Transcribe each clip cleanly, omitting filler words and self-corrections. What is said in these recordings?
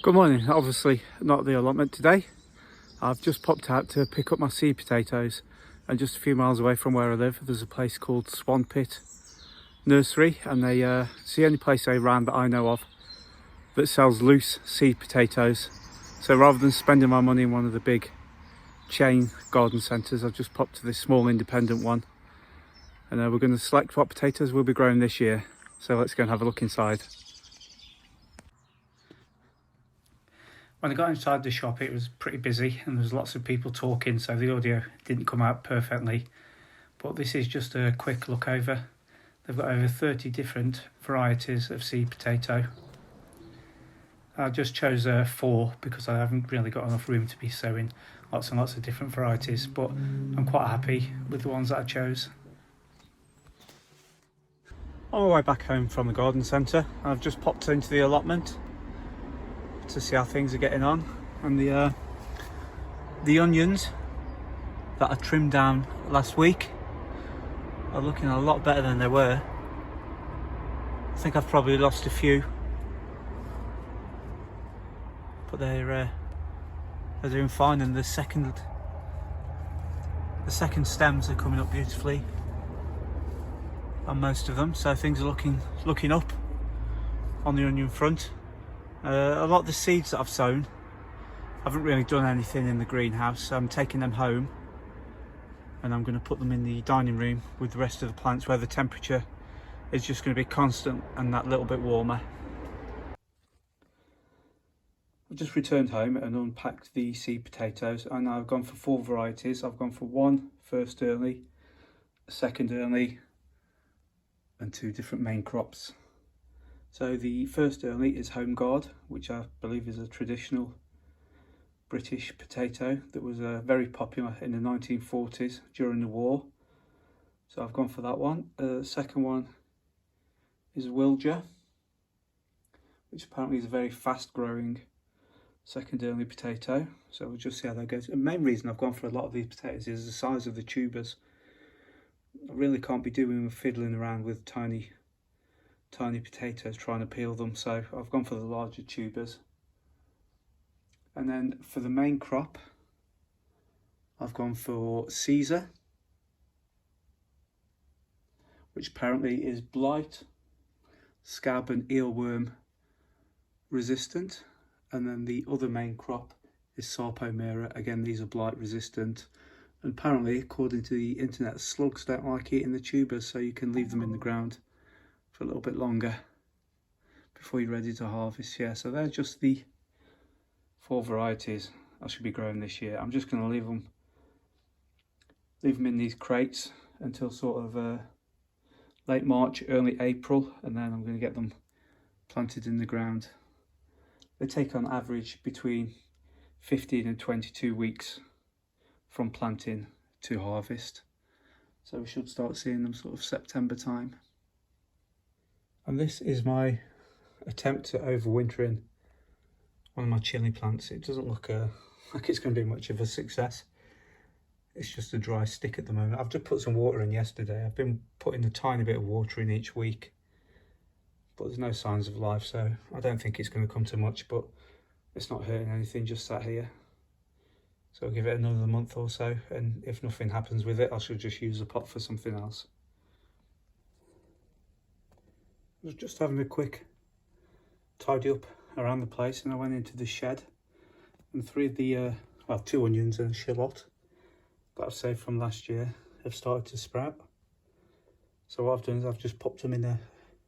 Good morning. Obviously not the allotment today. I've just popped out to pick up my seed potatoes, and just a few miles away from where I live there's a place called Swan Pit Nursery, and it's the only place around that I know of that sells loose seed potatoes. So rather than spending my money in one of the big chain garden centres, I've just popped to this small independent one, and we're going to select what potatoes we'll be growing this year. So let's go and have a look inside. When I got inside the shop, it was pretty busy and there was lots of people talking, so the audio didn't come out perfectly. But this is just a quick look over. They've got over 30 different varieties of seed potato. I just chose 4 because I haven't really got enough room to be sowing lots and lots of different varieties, but I'm quite happy with the ones that I chose. On my way back home from the garden centre, I've just popped into the allotment to see how things are getting on, and the onions that I trimmed down last week are looking a lot better than they were. I think I've probably lost a few, but they're doing fine, and the second stems are coming up beautifully on most of them, so things are looking up on the onion front. A lot of the seeds that I've sown, I haven't really done anything in the greenhouse, so I'm taking them home and I'm going to put them in the dining room with the rest of the plants, where the temperature is just going to be constant and that little bit warmer. I've just returned home and unpacked the seed potatoes, and I've gone for 4 varieties. I've gone for 1 first early, a second early, and 2 different main crops. So the first early is Home Guard, which I believe is a traditional British potato that was very popular in the 1940s during the war. So I've gone for that one. The second one is Wilger, which apparently is a very fast growing second early potato. So we'll just see how that goes. The main reason I've gone for a lot of these potatoes is the size of the tubers. I really can't be doing with fiddling around with tiny potatoes trying to peel them, so I've gone for the larger tubers. And then for the main crop, I've gone for Caesar, which apparently is blight, scab and eelworm resistant. And then the other main crop is Sarpomera. Again, these are blight resistant, and apparently, according to the internet, slugs don't like eating the tubers, so you can leave them in the ground for a little bit longer before you're ready to harvest. Yeah, so they're just the 4 varieties I should be growing this year. I'm just going to leave them in these crates until sort of late March, early April, and then I'm going to get them planted in the ground. They take on average between 15 and 22 weeks from planting to harvest, so we should start seeing them sort of September time. And this is my attempt to overwinter in one of my chili plants. It doesn't look like it's going to be much of a success. It's just a dry stick at the moment. I've just put some water in yesterday. I've been putting a tiny bit of water in each week, but there's no signs of life, so I don't think it's going to come to much, but it's not hurting anything, just sat here. So I'll give it another month or so, and if nothing happens with it, I should just use the pot for something else. I was just having a quick tidy up around the place, and I went into the shed, and 3 of the, 2 onions and a shallot that I've saved from last year have started to sprout. So what I've done is I've just popped them in a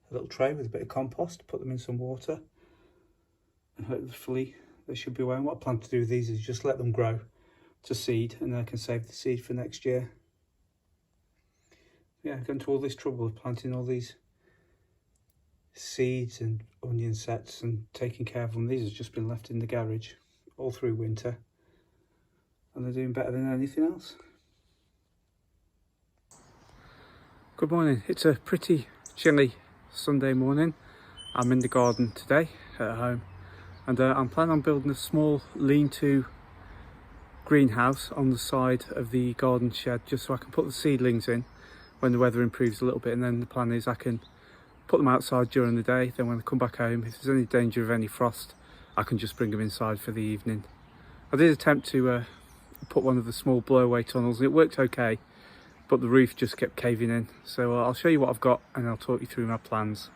little tray with a bit of compost, put them in some water, and hopefully they should be well. What I plan to do with these is just let them grow to seed, and then I can save the seed for next year. Yeah, I've gone to all this trouble of planting all these seeds and onion sets and taking care of them. These have just been left in the garage all through winter, and they're doing better than anything else. Good morning. It's a pretty chilly Sunday morning. I'm in the garden today at home, and I'm planning on building a small lean-to greenhouse on the side of the garden shed, just so I can put the seedlings in when the weather improves a little bit. And then the plan is I can put them outside during the day, then when I come back home, if there's any danger of any frost, I can just bring them inside for the evening. I did attempt to put one of the small blowaway tunnels and it worked okay, but the roof just kept caving in. So I'll show you what I've got and I'll talk you through my plans.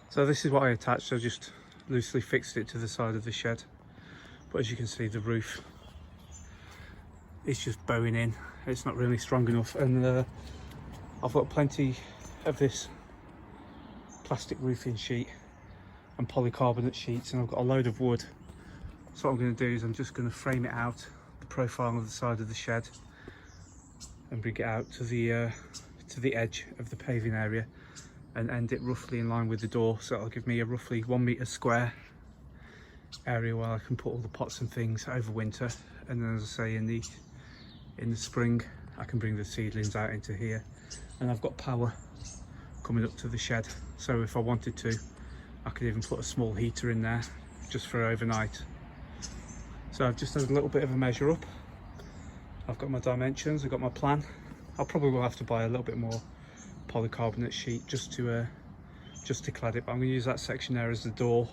So this is what I attached. I just loosely fixed it to the side of the shed, but as you can see, the roof is just bowing in. It's not really strong enough, and I've got plenty of this plastic roofing sheet and polycarbonate sheets, and I've got a load of wood. So what I'm going to do is I'm just going to frame it out, the profile of the side of the shed, and bring it out to the edge of the paving area and end it roughly in line with the door. So it'll give me a roughly 1 metre square area where I can put all the pots and things over winter, and then, as I say, in the spring I can bring the seedlings out into here. And I've got power coming up to the shed, so if I wanted to I could even put a small heater in there just for overnight. So I've just had a little bit of a measure up. I've got my dimensions, I've got my plan. I'll probably will have to buy a little bit more polycarbonate sheet just to clad it, but I'm going to use that section there as the door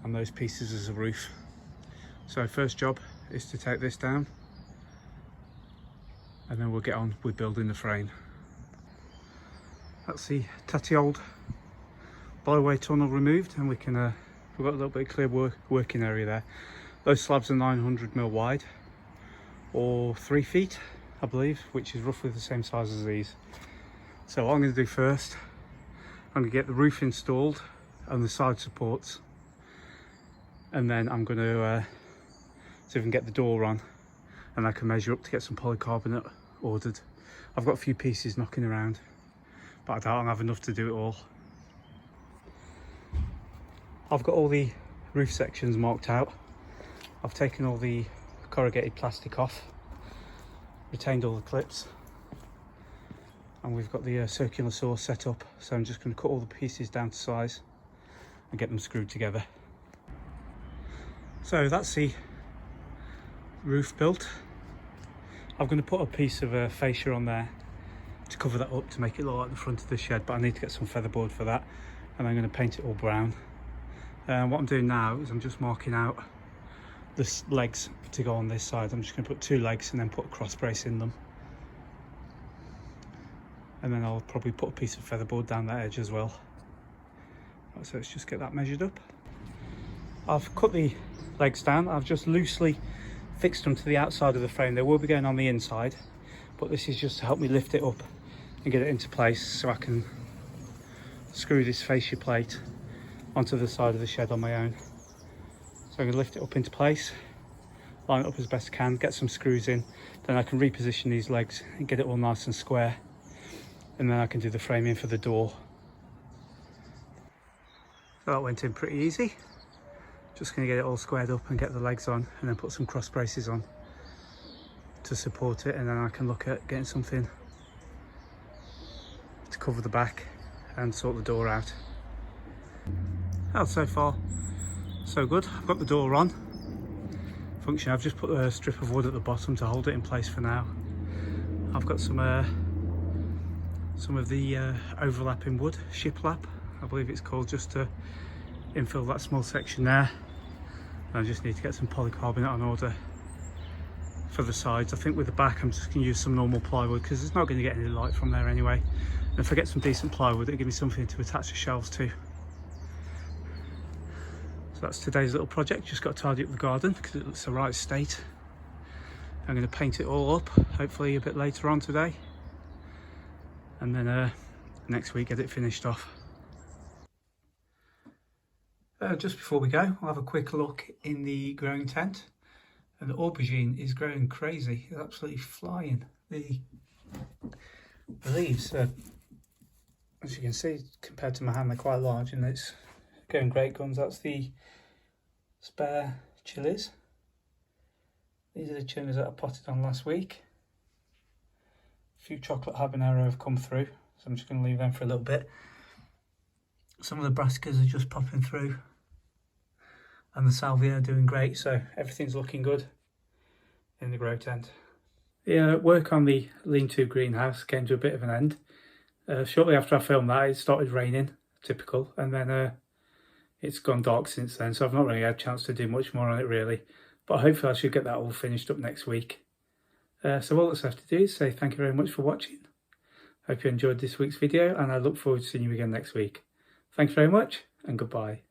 and those pieces as a roof. So first job is to take this down, and then we'll get on with building the frame. That's the tatty old blowaway tunnel removed, and we can we've got a little bit of clear working area there. Those slabs are 900mm wide, or 3 feet I believe, which is roughly the same size as these. So what I'm going to do first, I'm going to get the roof installed and the side supports, and then I'm going to see if I can get the door on, and I can measure up to get some polycarbonate ordered. I've got a few pieces knocking around, but I doubt I'll have enough to do it all. I've got all the roof sections marked out. I've taken all the corrugated plastic off, retained all the clips, and we've got the circular saw set up. So I'm just going to cut all the pieces down to size and get them screwed together. So that's the roof built. I'm going to put a piece of fascia on there to cover that up to make it look like the front of the shed, but I need to get some featherboard for that, and I'm going to paint it all brown. What I'm doing now is I'm just marking out the legs to go on this side. I'm just going to put 2 legs and then put a cross brace in them, and then I'll probably put a piece of featherboard down that edge as well. Right, so let's just get that measured up. I've cut the legs down. I've just loosely fixed them to the outside of the frame. They will be going on the inside, but this is just to help me lift it up and get it into place so I can screw this fascia plate onto the side of the shed on my own. So I'm going to lift it up into place, line it up as best I can, get some screws in, then I can reposition these legs and get it all nice and square, and then I can do the framing for the door. So that went in pretty easy. Just going to get it all squared up and get the legs on, and then put some cross braces on to support it, and then I can look at getting something to cover the back and sort the door out. Well, so far so good. I've got the door on function. I've just put a strip of wood at the bottom to hold it in place for now. I've got some of the overlapping wood, shiplap I believe it's called, just to infill that small section there. And I just need to get some polycarbonate on order for the sides. I think with the back I'm just going to use some normal plywood because it's not going to get any light from there anyway. And if I get some decent plywood, it'll give me something to attach the shelves to. So that's today's little project. Just got to tidy up the garden because it looks the right state. I'm going to paint it all up, hopefully a bit later on today, and then next week get it finished off. Just before we go, I'll have a quick look in the growing tent, and the aubergine is growing crazy. It's absolutely flying. The leaves, as you can see, compared to my hand, they're quite large, and it's going great guns. That's the spare chilies. These are the chilies that I potted on last week. A few chocolate habanero have come through, so I'm just going to leave them for a little bit. Some of the brassicas are just popping through, and the salvia are doing great, so everything's looking good in the grow tent. The work on the lean-to greenhouse came to a bit of an end. Shortly after I filmed that, it started raining, typical, and then it's gone dark since then, so I've not really had a chance to do much more on it really. But hopefully I should get that all finished up next week. So all that's left to do is say thank you very much for watching. Hope you enjoyed this week's video, and I look forward to seeing you again next week. Thanks very much, and goodbye.